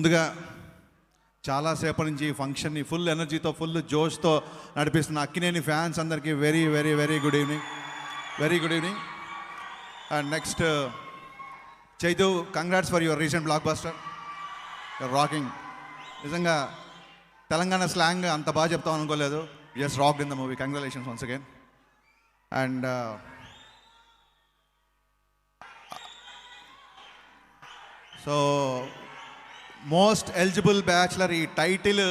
ముందుగా చాలాసేపటి నుంచి ఈ ఫంక్షన్ని ఫుల్ ఎనర్జీతో ఫుల్ జోష్తో నడిపిస్తున్న అక్కినేని ఫ్యాన్స్ అందరికీ very very very good evening, very good evening. And next Chaitu, congrats for your recent block buster, your rocking. నిజంగా తెలంగాణ స్లాంగ్ అంత బాగా చెప్తాం అనుకోలేదు. Just rocked in the movie. Congratulations once again. And so most eligible bachelor, ఈ title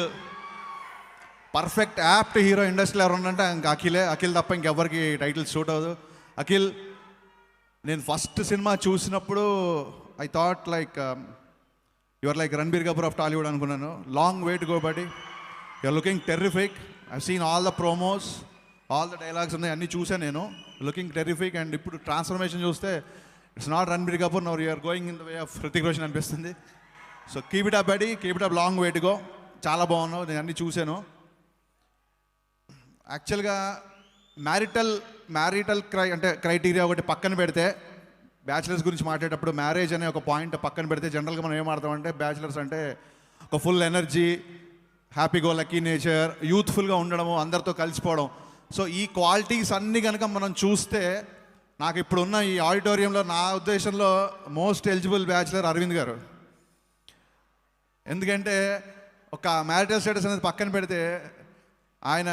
perfect apt hero ఇండస్ట్రీలో ఎవరు ఉన్నారంటే ఇంకా అఖిల్ తప్ప ఇంకెవ్వరికి టైటిల్ సూట్ అవ్వదు. అఖిల్, నేను ఫస్ట్ సినిమా చూసినప్పుడు I thought like your like Ranbir Kapoor of Tollywood అనుకున్నాను. Long way to go buddy, you're looking terrific. I seen all the promos, all the dialogues ఉన్నాయి, అన్నీ చూసాను నేను. Looking terrific. అండ్ ఇప్పుడు ట్రాన్స్ఫర్మేషన్ చూస్తే it's not Ranbir Kapoor, now you're going in the way of Hrithik Roshan అనిపిస్తుంది. So keep it up buddy, keep it up, long way to go. చాలా బాగున్నావు, నేను అన్నీ చూశాను. యాక్చువల్గా మ్యారిటల్ క్రైటీరియా ఒకటి పక్కన పెడితే, బ్యాచిలర్స్ గురించి మాట్లాడేటప్పుడు మ్యారేజ్ అనే ఒక పాయింట్ పక్కన పెడితే జనరల్గా మనం ఏం ఆడతామంటే బ్యాచిలర్స్ అంటే ఒక full energy, happy go lucky nature, యూత్ఫుల్గా ఉండడము, అందరితో కలిసిపోవడం. సో ఈ క్వాలిటీస్ అన్నీ కనుక మనం చూస్తే నాకు ఇప్పుడున్న ఈ ఆడిటోరియంలో నా ఉద్దేశంలో మోస్ట్ ఎలిజిబుల్ బ్యాచిలర్ అరవింద్ గారు. ఎందుకంటే ఒక మ్యారిటల్ స్టేటస్ అనేది పక్కన పెడితే ఆయన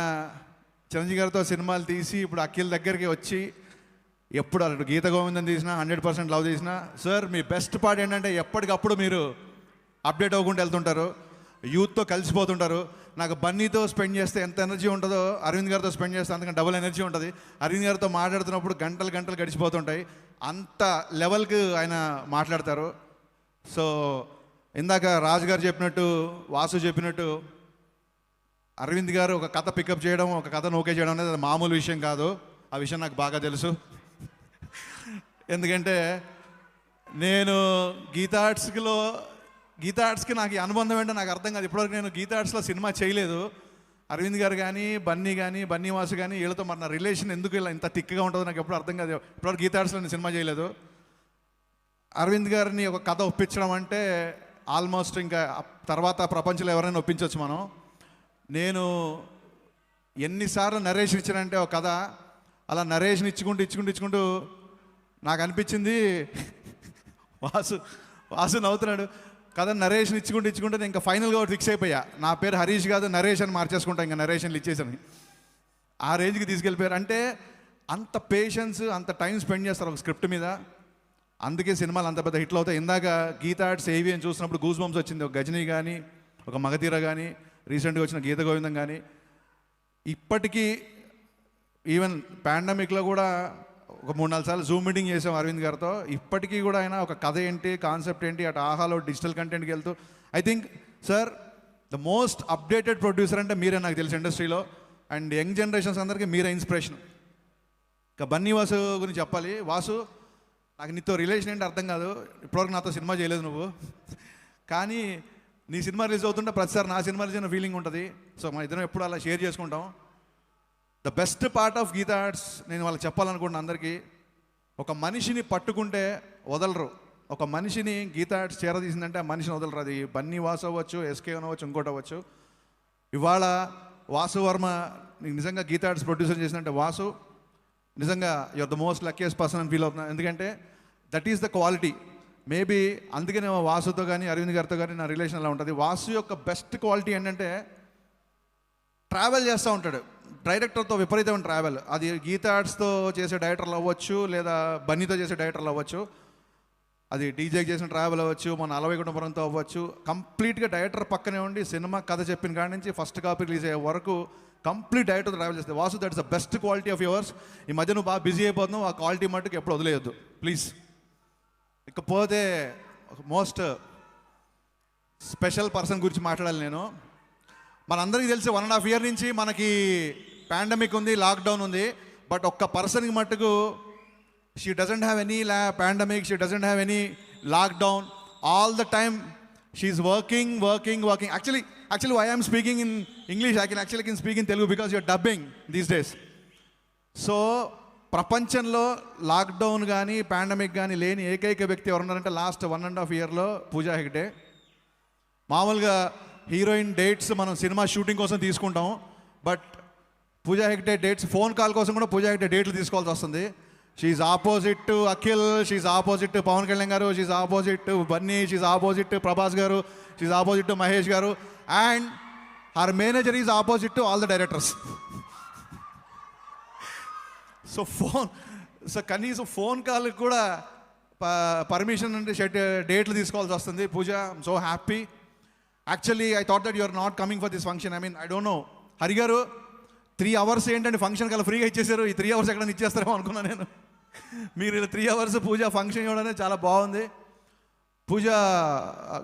చిరంజీవి గారితో సినిమాలు తీసి ఇప్పుడు అఖిల్ దగ్గరికి వచ్చి ఎప్పుడు అటు గీత గోవిందం తీసినా 100% లవ్ తీసినా, సార్ మీ బెస్ట్ పార్ట్ ఏంటంటే ఎప్పటికప్పుడు మీరు అప్డేట్ అవ్వకుండా వెళ్తుంటారు, యూత్తో కలిసిపోతుంటారు. నాకు బన్నీతో స్పెండ్ చేస్తే ఎంత ఎనర్జీ ఉంటుందో అరవింద్ గారితో స్పెండ్ చేస్తే అంతకంటే డబుల్ ఎనర్జీ ఉంటుంది. అరవింద్ గారితో మాట్లాడుతున్నప్పుడు గంటలు గడిచిపోతుంటాయి, అంత లెవెల్కి ఆయన మాట్లాడతారు. సో ఇందాక రాజు గారు చెప్పినట్టు, వాసు చెప్పినట్టు, అరవింద్ గారు ఒక కథ పికప్ చేయడం, ఒక కథను ఓకే చేయడం అనేది అది మామూలు విషయం కాదు. ఆ విషయం నాకు బాగా తెలుసు. ఎందుకంటే నేను గీతా ఆర్ట్స్కి నాకు ఈ అనుబంధం ఏంటో నాకు అర్థం కాదు. ఇప్పటివరకు నేను గీతా ఆర్ట్స్లో సినిమా చేయలేదు. అరవింద్ గారు కానీ బన్నీ వాసు కానీ వీళ్ళతో మరి నా రిలేషన్ ఎందుకు ఇలా ఇంత తిక్కగా ఉంటుందో నాకు ఎప్పుడు అర్థం కాదు. ఇప్పటివరకు గీతా ఆర్ట్స్లో నేను సినిమా చేయలేదు. అరవింద్ గారిని ఒక కథ ఒప్పించడం అంటే ఆల్మోస్ట్ ఇంకా తర్వాత ప్రపంచంలో ఎవరైనా ఒప్పించవచ్చు మనం. నేను ఎన్నిసార్లు నరేషన్ ఇచ్చానంటే ఒక కథ, అలా నరేషన్ ఇచ్చుకుంటూ నాకు అనిపించింది, వాసు నవ్వుతున్నాడు, కథ నరేషన్ ఇచ్చుకుంటూ నేను ఇంకా ఫైనల్గా ఫిక్స్ అయిపోయా, నా పేరు హరీష్ కాదు నరేష్ అని మార్చేసుకుంటా, ఇంకా నరేషన్లు ఇచ్చేసాను. ఆ రేంజ్కి తీసుకెళ్ళిపోయారు. అంటే అంత పేషెన్స్, అంత టైం స్పెండ్ చేస్తారు ఒక స్క్రిప్ట్ మీద. అందుకే సినిమాలు అంత పెద్ద హిట్లు అవుతాయి. ఇందాక గీతా ఆర్ట్స్ ఏవి అని చూసినప్పుడు గూస్ బంప్స్ వచ్చింది. ఒక గజనీ కానీ, ఒక మగధీర కానీ, రీసెంట్గా వచ్చిన గీత గోవిందం కానీ. ఇప్పటికీ ఈవెన్ పాండమిక్లో కూడా ఒక 3-4 సార్లు జూమ్ మీటింగ్ చేసాం అరవింద్ గారితో. ఇప్పటికీ కూడా ఆయన ఒక కథ ఏంటి, కాన్సెప్ట్ ఏంటి, అటు ఆహాలో డిజిటల్ కంటెంట్కి వెళ్తూ, I think sir the most updated producer అంటే మీరే నాకు తెలిసి ఇండస్ట్రీలో. అండ్ యంగ్ జనరేషన్స్ అందరికీ మీరే ఇన్స్పిరేషన్. ఇక బన్నీ వాసు గురించి చెప్పాలి. వాసు, నాకు నీతో రిలేషన్ ఏంటి అర్థం కాదు, ఇప్పటివరకు నాతో సినిమా చేయలేదు నువ్వు, కానీ నీ సినిమా రిలీజ్ అవుతుంటే ప్రతిసారి నా సినిమా రిలీజ్ అయిన ఫీలింగ్ ఉంటుంది. సో మన ఇద్దరం ఎప్పుడు అలా షేర్ చేసుకుంటాం. The best part of Geetha Arts నేను వాళ్ళకి చెప్పాలనుకుంటున్నా అందరికీ, ఒక మనిషిని పట్టుకుంటే వదలరు. ఒక మనిషిని గీతా ఆర్ట్స్ చేరదీసిందంటే ఆ మనిషిని వదలరు. అది బన్నీ వాసు అవ్వచ్చు, ఎస్కే అవ్వచ్చు, ఇంకోటి అవ్వచ్చు. ఇవాళ వాసు వర్మ నీకు నిజంగా గీతా ఆర్ట్స్ ప్రొడ్యూసర్ చేసిందంటే వాసు నిజంగా your the most luckiest person అని ఫీల్ అవుతున్నాను. ఎందుకంటే that is the quality. Maybe అందుకే నేను వాసుతో కానీ అరవింద్ గారితో కానీ నా రిలేషన్ అలా ఉంటుంది. వాసు యొక్క బెస్ట్ క్వాలిటీ ఏంటంటే ట్రావెల్ చేస్తూ ఉంటాడు, డైరెక్టర్తో విపరీతమైన ట్రావెల్. అది గీతా ఆర్ట్స్తో చేసే డైరెక్టర్లు అవ్వచ్చు, లేదా బన్నీతో చేసే డైరెక్టర్లు అవ్వచ్చు, అది డీజేకి చేసిన ట్రావెల్ అవ్వచ్చు, మన అలవైకుంఠపురంతో అవ్వచ్చు. కంప్లీట్గా డైరెక్టర్ పక్కనే ఉండి సినిమా కథ చెప్పిన కాడి నుంచి ఫస్ట్ కాపీ రిలీజ్ అయ్యే వరకు కంప్లీట్ డైరెక్టర్ ట్రావెల్ చేస్తే Vasu, that is the best quality of yours. ఈ మధ్య నువ్వు బాగా బిజీ అయిపోతున్నావు, ఆ క్వాలిటీ మట్టుకు ఎప్పుడు వదిలేయొద్దు ప్లీజ్. ఇకపోతే మోస్ట్ స్పెషల్ పర్సన్ గురించి మాట్లాడాలి నేను. మనందరికీ తెలిసి 1.5 year నుంచి మనకి పాండమిక్ ఉంది, లాక్డౌన్ ఉంది. బట్ ఒక్క పర్సన్కి మట్టుకు she doesn't have any pandemic, she doesn't have any lockdown. All the time she's working. Actually why I am speaking in English, I can speak in Telugu because you are dubbing these days. So ప్రపంచంలో lockdown కానీ pandemic కానీ లేని ఏకైక వ్యక్తి ఎవరున్నారంటే last 1.5 yearలో Pooja Hegde. మామూలుగా heroine dates మనం cinema shooting కోసం తీసుకుంటాం, but Pooja Hegde dates phone call కోసం కూడా పూజా హెగ్డే డేట్లు తీసుకోవాల్సి వస్తుంది. She's opposite to Akhil, she's opposite to Pawan Kalyan garu, she's opposite to Bunny, she's opposite to Prabhas garu, she's opposite to Mahesh garu, and her manager is opposite to all the directors. So కనీసం phone కాల్కి కూడా పర్మిషన్ అంటే డేట్లు తీసుకోవాల్సి వస్తుంది. Pooja, I'm so happy. Actually I thought that you are not coming for this function. I mean I don't know. Hari garu 3 hours ఏంటంటే function కల్లా ఫ్రీగా ఇచ్చేసారు. ఈ 3 hours ఎక్కడ ఇచ్చేస్తారేమో అనుకున్నాను నేను. మీరు 3 hours పూజ ఫంక్షన్ ఇవ్వడం చాలా బాగుంది. పూజ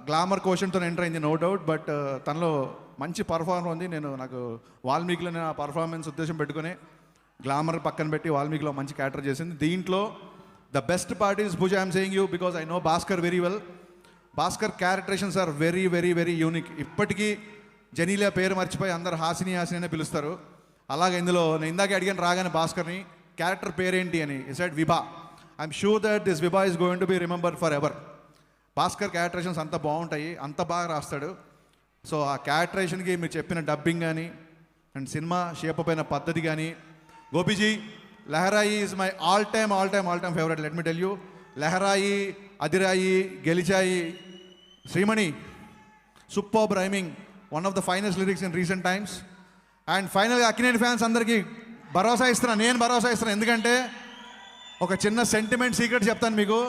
గ్లామర్ క్వశ్చన్తో ఎంటర్ అయింది, నో డౌట్. బట్ తనలో మంచి పర్ఫార్మర్ ఉంది. నాకు వాల్మీకిలో నేను ఆ పర్ఫార్మెన్స్ ఉద్దేశం పెట్టుకుని గ్లామర్ పక్కన పెట్టి వాల్మీకిలో మంచి క్యారెక్టర్ చేసింది. దీంట్లో the best part is Pooja, I'm saying you because I know Bhaskar very well. Bhaskar characterisations are very very very unique. ఇప్పటికీ జనీలియా పేరు మర్చిపోయి అందరు హాసిని హాసిని అనే పిలుస్తారు. అలాగే ఇందులో నేను ఇందాకే అడిగాను రాగానే భాస్కర్ని, క్యారెక్టర్ పేరేంటి అని. ఈ side Vibha. I'm sure that this Vibha is going to be remember forever. Bhaskar characterisations అంత బాగుంటాయి, అంత బాగా రాస్తాడు. సో ఆ క్యారెక్టరేషన్కి మీరు చెప్పిన డబ్బింగ్ కానీ అండ్ సినిమా షేప్ అయిన పద్ధతి కానీ. Gopiji, Laharaayi is my all time favourite. Let me tell you, Laharaayi, అదిరాయి, గెలిచాయి, Sreemani, superb rhyming, one of the finest lyrics in recent times. And ఫైనల్గా అక్కినేని ఫ్యాన్స్ అందరికీ భరోసా ఇస్తున్నాను, నేను భరోసా ఇస్తున్నాను. ఎందుకంటే ఒక చిన్న సెంటిమెంట్ సీక్రెట్ చెప్తాను మీకు.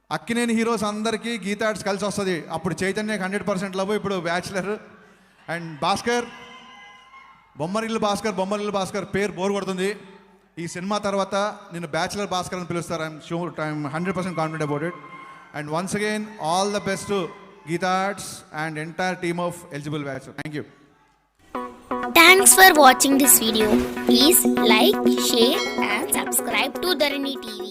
అక్కినేని హీరోస్ అందరికీ గీతా ఆర్ట్స్ కలిసి వస్తుంది. అప్పుడు చైతన్యకి 100% లవ్, ఇప్పుడు బ్యాచులర్. అండ్ భాస్కర్, బొమ్మరిల్లు భాస్కర్ పేరు బోర్ కొడుతుంది. ఈ సినిమా తర్వాత నేను బ్యాచులర్ భాస్కర్ అని పిలుస్తారు. I'm 100% confident about it. And once again all the best to Geetha Arts and entire team of eligible batch. Thank you. Thanks for watching this video. Please like, share and subscribe to Dharani TV.